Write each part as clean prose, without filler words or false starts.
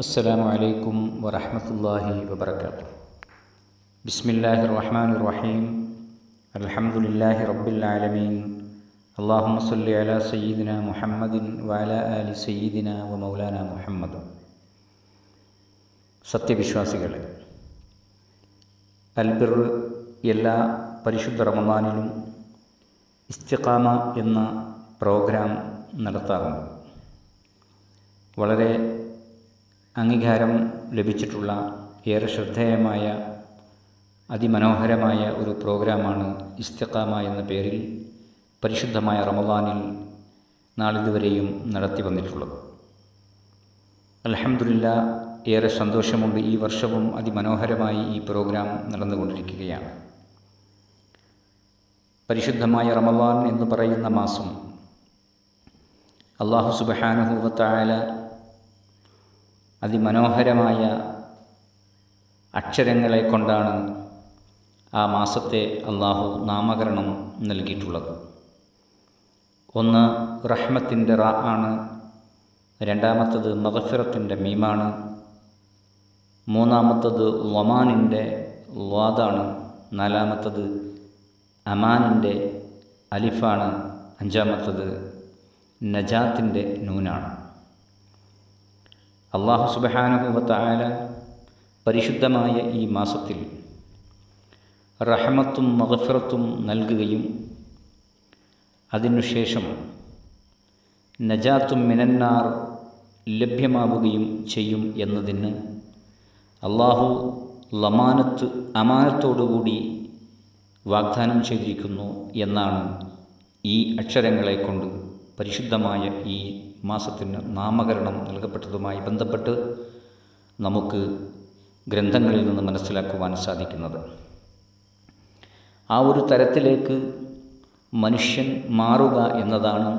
അസ്സലാമു അലൈക്കും വറഹ്മത്തുള്ളാഹി വബറകാതുഹു. ബിസ്മില്ലാഹിർ റഹ്മാനിർ റഹീം. അൽഹംദുലില്ലാഹി റബ്ബിൽ ആലമീൻ. അല്ലാഹുമ്മ സ്വല്ലി അലാ സയ്യിദിന മുഹമ്മദിൻ വഅലാ ആലി സയ്യിദിന വമൗലാന മുഹമ്മദ്. സത്യവിശ്വാസികളെ, അൽബിർ എല്ലാ പരിശുദ്ധ റമദാനിലും ഇസ്തിഖാമ എന്ന പ്രോഗ്രാം നടത്താറുണ്ട്. വളരെ അംഗീകാരം ലഭിച്ചിട്ടുള്ള ഏറെ ശ്രദ്ധേയമായ അതിമനോഹരമായ ഒരു പ്രോഗ്രാമാണ് ഇസ്തിഖാമ എന്ന പേരിൽ പരിശുദ്ധമായ റമദാനിൽ നാളിതുവരെയും നടത്തി വന്നിട്ടുള്ളത്. അൽഹംദുലില്ലാഹ്, ഏറെ സന്തോഷമുണ്ട്. ഈ വർഷവും അതിമനോഹരമായി ഈ പ്രോഗ്രാം നടന്നുകൊണ്ടിരിക്കുകയാണ്. പരിശുദ്ധമായ റമദാൻ എന്ന് പറയുന്ന മാസം അല്ലാഹു സുബ്ഹാനഹു വ തആല അതിമനോഹരമായ അക്ഷരങ്ങളെ കൊണ്ടാണ് ആ മാസത്തെ അല്ലാഹു നാമകരണം നൽകിയിട്ടുള്ളത്. ഒന്ന് റഹ്മത്തിൻ്റെ റ ആണ്, രണ്ടാമത്തത് മഗ്ഫിറത്തിൻ്റെ മീമാണ്, മൂന്നാമത്തത് ലമാനിൻ്റെ ലാദാണ്, നാലാമത്തത് അമാനിൻ്റെ അലിഫാണ്, അഞ്ചാമത്തത് നജാത്തിൻ്റെ നൂനാണ്. അല്ലാഹു സുബ്ഹാനഹു വ തആല പരിശുദ്ധമായ ഈ മാസത്തിൽ റഹ്മത്തും മഗ്ഫിറത്തും നൽകുകയും അതിനുശേഷം നജാത്തും മിനന്നാർ ലഭ്യമാവുകയും ചെയ്യും എന്നതിന് അല്ലാഹു അമാനത്തോടുകൂടി വാഗ്ദാനം ചെയ്തിരിക്കുന്നു എന്നാണ് ഈ അക്ഷരങ്ങളെ കൊണ്ട് പരിശുദ്ധമായ ഈ മാസത്തിന് നാമകരണം നൽകപ്പെട്ടതുമായി ബന്ധപ്പെട്ട് നമുക്ക് ഗ്രന്ഥങ്ങളിൽ നിന്ന് മനസ്സിലാക്കുവാൻ സാധിക്കുന്നത്. ആ ഒരു തരത്തിലേക്ക് മനുഷ്യൻ മാറുക എന്നതാണ്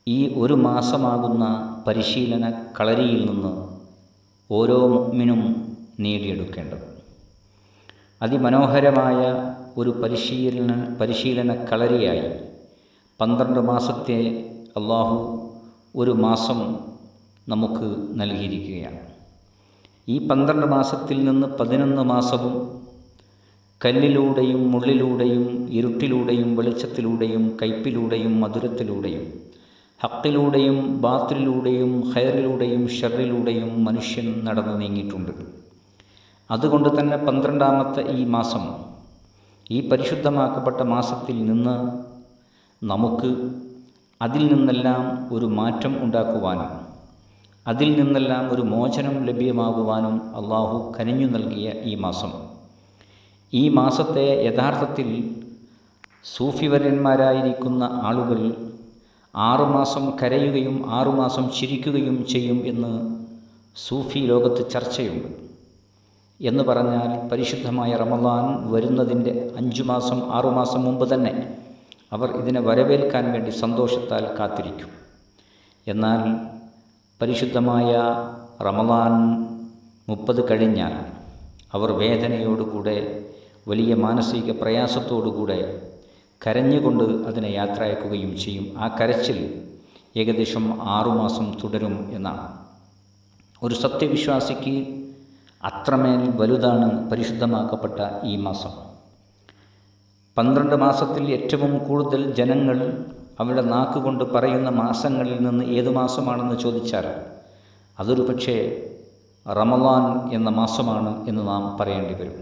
ഈ ഒരു മാസമാകുന്ന പരിശീലന കളരിയിൽ നിന്ന് ഓരോ മുഅ്മിനും നേടിയെടുക്കേണ്ടത്. അതിമനോഹരമായ ഒരു പരിശീലന കളരിയായി 12 മാസത്തെ അല്ലാഹു ഒരു മാസം നമുക്ക് നൽകിയിരിക്കുകയാണ്. ഈ 12 മാസത്തിൽ നിന്ന് 11 മാസവും കല്ലിലൂടെയും മുള്ളിലൂടെയും ഇരുട്ടിലൂടെയും വെളിച്ചത്തിലൂടെയും കയ്പിലൂടെയും മധുരത്തിലൂടെയും ഹക്കിലൂടെയും ബാത്തിലൂടെയും ഖൈറിലൂടെയും ഷർറിലൂടെയും മനുഷ്യൻ നടന്നു നീങ്ങിയിട്ടുണ്ട്. അതുകൊണ്ട് തന്നെ 12ാമത്തെ ഈ മാസം, ഈ പരിശുദ്ധമാക്കപ്പെട്ട മാസത്തിൽ നിന്ന് നമുക്ക് അതിൽ നിന്നെല്ലാം ഒരു മാറ്റം ഉണ്ടാക്കുവാനും അതിൽ നിന്നെല്ലാം ഒരു മോചനം ലഭ്യമാകുവാനും അല്ലാഹു കനിഞ്ഞു നൽകിയ ഈ മാസം, ഈ മാസത്തെ യഥാർത്ഥത്തിൽ സൂഫിവര്യന്മാരായിരിക്കുന്ന ആളുകൾ 6 മാസം കരയുകയും 6 മാസം ചിരിക്കുകയും ചെയ്യും എന്ന് സൂഫി ലോകത്ത് ചർച്ചയുണ്ട്. എന്ന് പറഞ്ഞാൽ പരിശുദ്ധമായ റമദാൻ വരുന്നതിൻ്റെ 5 മാസം 6 മാസം മുമ്പ് തന്നെ അവർ ഇതിനെ വരവേൽക്കാൻ വേണ്ടി സന്തോഷത്താൽ കാത്തിരിക്കും. എന്നാൽ പരിശുദ്ധമായ റമദാൻ 30 കഴിഞ്ഞാൽ അവർ വേദനയോടുകൂടെ വലിയ മാനസിക പ്രയാസത്തോടുകൂടെ കരഞ്ഞുകൊണ്ട് അതിനെ യാത്രയാക്കുകയും ചെയ്യും. ആ കരച്ചിൽ ഏകദേശം 6 മാസം തുടരും എന്നാണ്. ഒരു സത്യവിശ്വാസിക്ക് അത്രമേൽ വലുതാണ് പരിശുദ്ധമാക്കപ്പെട്ട ഈ മാസം. 12 മാസത്തിൽ ഏറ്റവും കൂടുതൽ ജനങ്ങൾ അവരുടെ നാക്കുകൊണ്ട് പറയുന്ന മാസങ്ങളിൽ നിന്ന് ഏത് മാസമാണെന്ന് ചോദിച്ചാൽ അതൊരു പക്ഷേ റമദാൻ എന്ന മാസമാണ് എന്ന് നാം പറയേണ്ടി വരും.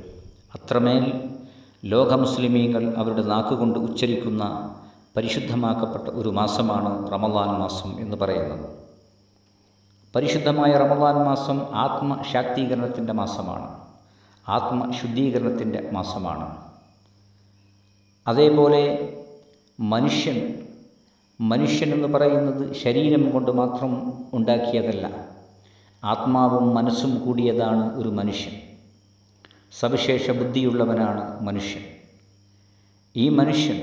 അത്രമേൽ ലോക മുസ്ലിമീങ്ങൾ അവരുടെ നാക്കുകൊണ്ട് ഉച്ചരിക്കുന്ന പരിശുദ്ധമാക്കപ്പെട്ട ഒരു മാസമാണ് റമദാൻ മാസം എന്ന് പറയുന്നത്. പരിശുദ്ധമായ റമദാൻ മാസം ആത്മശാക്തീകരണത്തിൻ്റെ മാസമാണ്, ആത്മശുദ്ധീകരണത്തിൻ്റെ മാസമാണ്. അതേപോലെ മനുഷ്യൻ എന്ന് പറയുന്നത് ശരീരം കൊണ്ട് മാത്രം ഉണ്ടാക്കിയതല്ല, ആത്മാവും മനസ്സും കൂടിയതാണ് ഒരു മനുഷ്യൻ. സവിശേഷ ബുദ്ധിയുള്ളവനാണ് മനുഷ്യൻ. ഈ മനുഷ്യൻ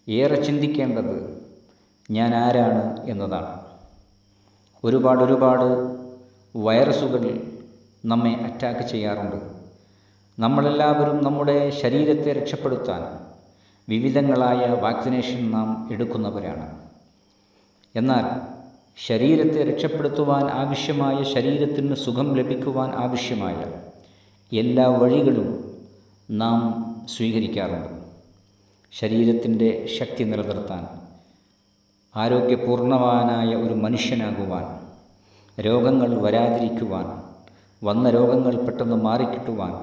ഏറെ ചിന്തിക്കേണ്ടത് ഞാൻ ആരാണ് എന്നതാണ്. ഒരുപാട് വൈറസുകൾ നമ്മെ അറ്റാക്ക് ചെയ്യാറുണ്ട്. നമ്മളെല്ലാവരും നമ്മുടെ ശരീരത്തെ രക്ഷപ്പെടുത്താൻ വിവിധങ്ങളായ വാക്സിനേഷൻ നാം എടുക്കുന്നവരാണ്. എന്നാൽ ശരീരത്തെ രക്ഷപ്പെടുത്തുവാൻ ആവശ്യമായ, ശരീരത്തിന് സുഖം ലഭിക്കുവാൻ ആവശ്യമായ എല്ലാ വഴികളും നാം സ്വീകരിക്കാറുണ്ട്. ശരീരത്തിൻ്റെ ശക്തി നിലനിർത്താൻ, ആരോഗ്യപൂർണവാനായ ഒരു മനുഷ്യനാകുവാൻ, രോഗങ്ങൾ വരാതിരിക്കുവാൻ, വന്ന രോഗങ്ങൾ പെട്ടെന്ന് മാറിക്കിട്ടുവാൻ,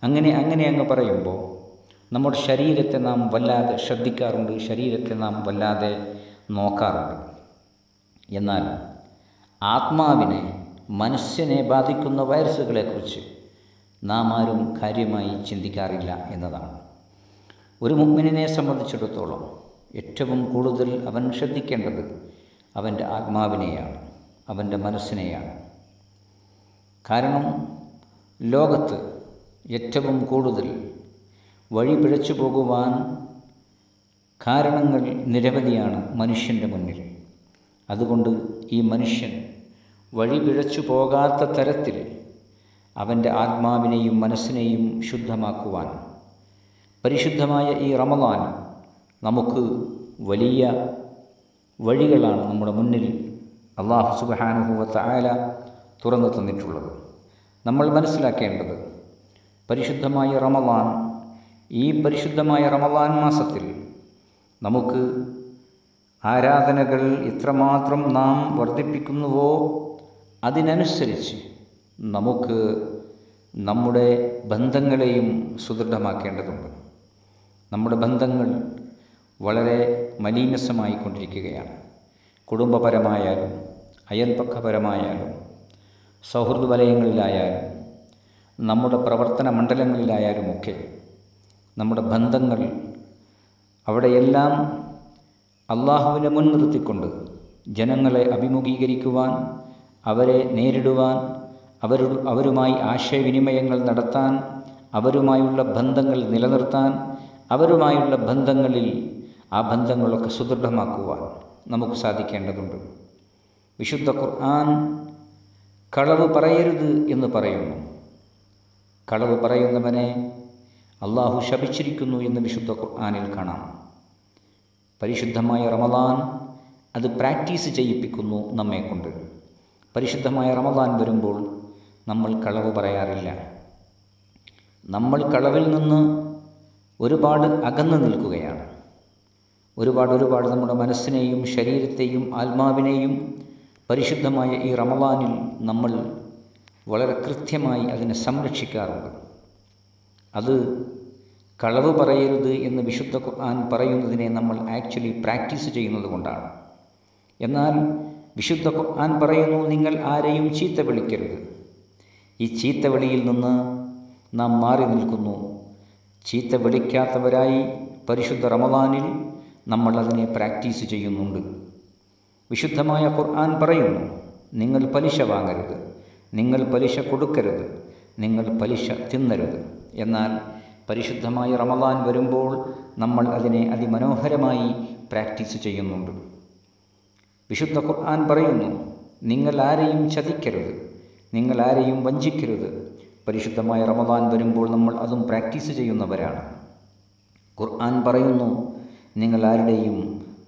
അങ്ങനെ അങ്ങ് പറയുമ്പോൾ നമ്മുടെ ശരീരത്തെ നാം വല്ലാതെ ശ്രദ്ധിക്കാറുണ്ട്, ശരീരത്തെ നാം വല്ലാതെ നോക്കാറുണ്ട്. എന്നാൽ ആത്മാവിനെ, മനസ്സിനെ ബാധിക്കുന്ന വൈറസുകളെക്കുറിച്ച് നാം ആരും കാര്യമായി ചിന്തിക്കാറില്ല എന്നതാണ്. ഒരു മുഅ്മിനിനെ സംബന്ധിച്ചിടത്തോളം ഏറ്റവും കൂടുതൽ അവൻ ശ്രദ്ധിക്കേണ്ടത് അവൻ്റെ ആത്മാവിനെയാണ്, അവൻ്റെ മനസ്സിനെയാണ്. കാരണം ലോകത്ത് ഏറ്റവും കൂടുതൽ വഴി പിഴച്ചു പോകുവാൻ കാരണങ്ങൾ നിരവധിയാണ് മനുഷ്യൻ്റെ മുന്നിൽ. അതുകൊണ്ട് ഈ മനുഷ്യൻ വഴി പിഴച്ചു പോകാത്ത തരത്തിൽ അവൻ്റെ ആത്മാവിനെയും മനസ്സിനെയും ശുദ്ധമാക്കുവാൻ പരിശുദ്ധമായ ഈ റമളാൻ നമുക്ക് വലിയ വഴികളാണ് നമ്മുടെ മുന്നിൽ അല്ലാഹു സുബ്ഹാനഹു വ തആല തുറന്നു തന്നിട്ടുള്ളത്. നമ്മൾ മനസ്സിലാക്കേണ്ടത് പരിശുദ്ധമായ റമളാൻ, ഈ പരിശുദ്ധമായ റമളാൻ മാസത്തിൽ നമുക്ക് ആരാധനകൾ എത്രമാത്രം നാം വർദ്ധിപ്പിക്കുന്നുവോ അതിനനുസരിച്ച് നമുക്ക് നമ്മുടെ ബന്ധങ്ങളെയും സുദൃഢമാക്കേണ്ടതുണ്ട്. നമ്മുടെ ബന്ധങ്ങൾ വളരെ മലീമസമായിക്കൊണ്ടിരിക്കുകയാണ്. കുടുംബപരമായാലും അയൽപക്കപരമായാലും സൗഹൃദ വലയങ്ങളിലായാലും നമ്മുടെ പ്രവർത്തന മണ്ഡലങ്ങളിലായാലുമൊക്കെ നമ്മുടെ ബന്ധങ്ങൾ അവിടെയെല്ലാം അള്ളാഹുവിനെ മുൻനിർത്തിക്കൊണ്ട് ജനങ്ങളെ അഭിമുഖീകരിക്കുവാൻ, അവരെ നേരിടുവാൻ, അവരുമായി ആശയവിനിമയങ്ങൾ നടത്താൻ, അവരുമായുള്ള ബന്ധങ്ങൾ നിലനിർത്താൻ, അവരുമായുള്ള ബന്ധങ്ങളിൽ ആ ബന്ധങ്ങളൊക്കെ സുദൃഢമാക്കുവാൻ നമുക്ക് സാധിക്കേണ്ടതുണ്ട്. വിശുദ്ധ ഖുർആൻ കളവ് പറയരുത് എന്ന് പറയുന്നു. കളവ് പറയുന്നവനെ അള്ളാഹു ശപിച്ചിരിക്കുന്നു എന്ന് വിശുദ്ധ ഖുർആനിൽ കാണാം. പരിശുദ്ധമായ റമളാൻ അത് പ്രാക്ടീസ് ചെയ്യിപ്പിക്കുന്നു നമ്മെക്കൊണ്ട്. പരിശുദ്ധമായ റമളാൻ വരുമ്പോൾ നമ്മൾ കളവ് പറയാറില്ല. നമ്മൾ കളവിൽ നിന്ന് ഒരുപാട് അകന്നു നിൽക്കുകയാണ്. ഒരുപാട് നമ്മുടെ മനസ്സിനെയും ശരീരത്തെയും ആത്മാവിനെയും പരിശുദ്ധമായ ഈ റമളാനിൽ നമ്മൾ വളരെ കൃത്യമായി അതിനെ സംരക്ഷിക്കാറുണ്ട്. അത് കളവ് പറയരുത് എന്ന് വിശുദ്ധ ഖുർആൻ പറയുന്നതിനെ നമ്മൾ ആക്ച്വലി പ്രാക്ടീസ് ചെയ്യുന്നത് കൊണ്ടാണ്. എന്നാൽ വിശുദ്ധ ഖുർആൻ പറയുന്നു, നിങ്ങൾ ആരെയും ചീത്ത വിളിക്കരുത്. ഈ ചീത്ത വിളിയിൽ നിന്ന് നാം മാറി നിൽക്കുന്നു. ചീത്ത വിളിക്കാത്തവരായി പരിശുദ്ധ റമളാനിൽ നമ്മൾ അതിനെ പ്രാക്ടീസ് ചെയ്യുന്നുണ്ട്. വിശുദ്ധമായ ഖുർആൻ പറയുന്നു, നിങ്ങൾ പലിശ വാങ്ങരുത്, നിങ്ങൾ പലിശ കൊടുക്കരുത്, നിങ്ങൾ പലിശ തിന്നരുത്. എന്നാൽ പരിശുദ്ധമായ റമളാൻ വരുമ്പോൾ നമ്മൾ അതിനെ അതിമനോഹരമായി പ്രാക്ടീസ് ചെയ്യുന്നുണ്ട്. വിശുദ്ധ ഖുർആൻ പറയുന്നു, നിങ്ങൾ ആരെയും ചതിക്കരുത്, നിങ്ങൾ ആരെയും വഞ്ചിക്കരുത്. പരിശുദ്ധമായ റമളാൻ വരുമ്പോൾ നമ്മൾ അതും പ്രാക്ടീസ് ചെയ്യുന്നവരാണ്. ഖുർആൻ പറയുന്നു, നിങ്ങൾ ആരുടെയും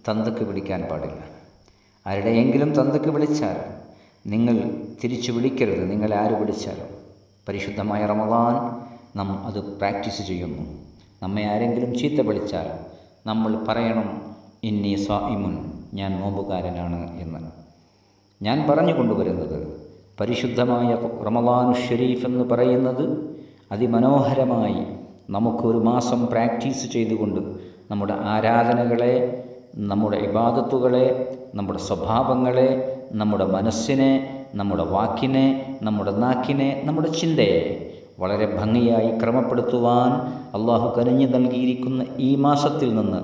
തന്തക്ക് വിളിക്കാൻ പാടില്ല. ആരുടെയെങ്കിലും തന്തക്ക് വിളിച്ചാൽ നിങ്ങൾ തിരിച്ചു വിളിക്കരുത്, നിങ്ങൾ ആര് വിളിച്ചാലും. പരിശുദ്ധമായ റമളാൻ നാം അത് പ്രാക്ടീസ് ചെയ്യുന്നു. നമ്മെ ആരെങ്കിലും ചീത്ത വിളിച്ചാൽ നമ്മൾ പറയണം, ഇന്നി സായിമുൻ, ഞാൻ നോമ്പുകാരനാണ് എന്ന്. ഞാൻ പറഞ്ഞു കൊണ്ടുവരുന്നത് പരിശുദ്ധമായ റമളാൻ ഷരീഫ് എന്ന് പറയുന്നത് അതിമനോഹരമായി നമുക്കൊരു മാസം പ്രാക്ടീസ് ചെയ്തുകൊണ്ട് നമ്മുടെ ആരാധനകളെ, നമ്മുടെ ഇബാദത്തുകളെ, നമ്മുടെ സ്വഭാവങ്ങളെ, നമ്മുടെ മനസ്സിനെ, നമ്മുടെ വാക്കിനെ, നമ്മുടെ നാക്കിനെ, നമ്മുടെ ചിന്തയെ വളരെ ഭംഗിയായി ക്രമപ്പെടുത്തുവാൻ അള്ളാഹു കനിഞ്ഞു നൽകിയിരിക്കുന്ന ഈ മാസത്തിൽ നിന്ന്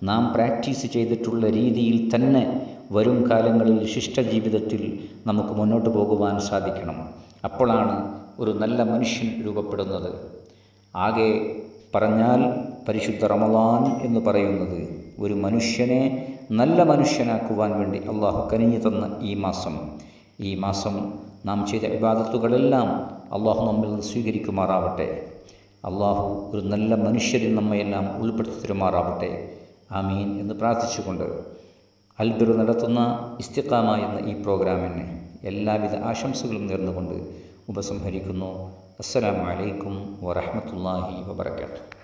നാം പ്രാക്ടീസ് ചെയ്തിട്ടുള്ള രീതിയിൽ തന്നെ വരും കാലങ്ങളിൽ ശിഷ്ടജീവിതത്തിൽ നമുക്ക് മുന്നോട്ട് പോകുവാൻ സാധിക്കണം. അപ്പോഴാണ് ഒരു നല്ല മനുഷ്യൻ രൂപപ്പെടുന്നത്. ആകെ പറഞ്ഞാൽ പരിശുദ്ധ റമളാൻ എന്ന് പറയുന്നത് ഒരു മനുഷ്യനെ നല്ല മനുഷ്യനാക്കുവാൻ വേണ്ടി അള്ളാഹു കനിഞ്ഞു തന്ന ഈ മാസം നാം ചെയ്ത ഇബാദത്തുകളെല്ലാം അള്ളാഹു നമ്മിൽ നിന്ന് സ്വീകരിക്കുമാറാവട്ടെ. അള്ളാഹു ഒരു നല്ല മനുഷ്യരിൽ നമ്മയെല്ലാം ഉൾപ്പെടുത്തി തരുമാറാവട്ടെ. ആമീൻ എന്ന് പ്രാർത്ഥിച്ചുകൊണ്ട് അൽബിർ നടത്തുന്ന ഇസ്തിഖാമ എന്ന ഈ പ്രോഗ്രാമിന് എല്ലാവിധ ആശംസകളും നേർന്നുകൊണ്ട് ഉപസംഹരിക്കുന്നു. അസ്സലാമു അലൈക്കും വറഹ്മത്തുള്ളാഹി വബറകാതുഹു.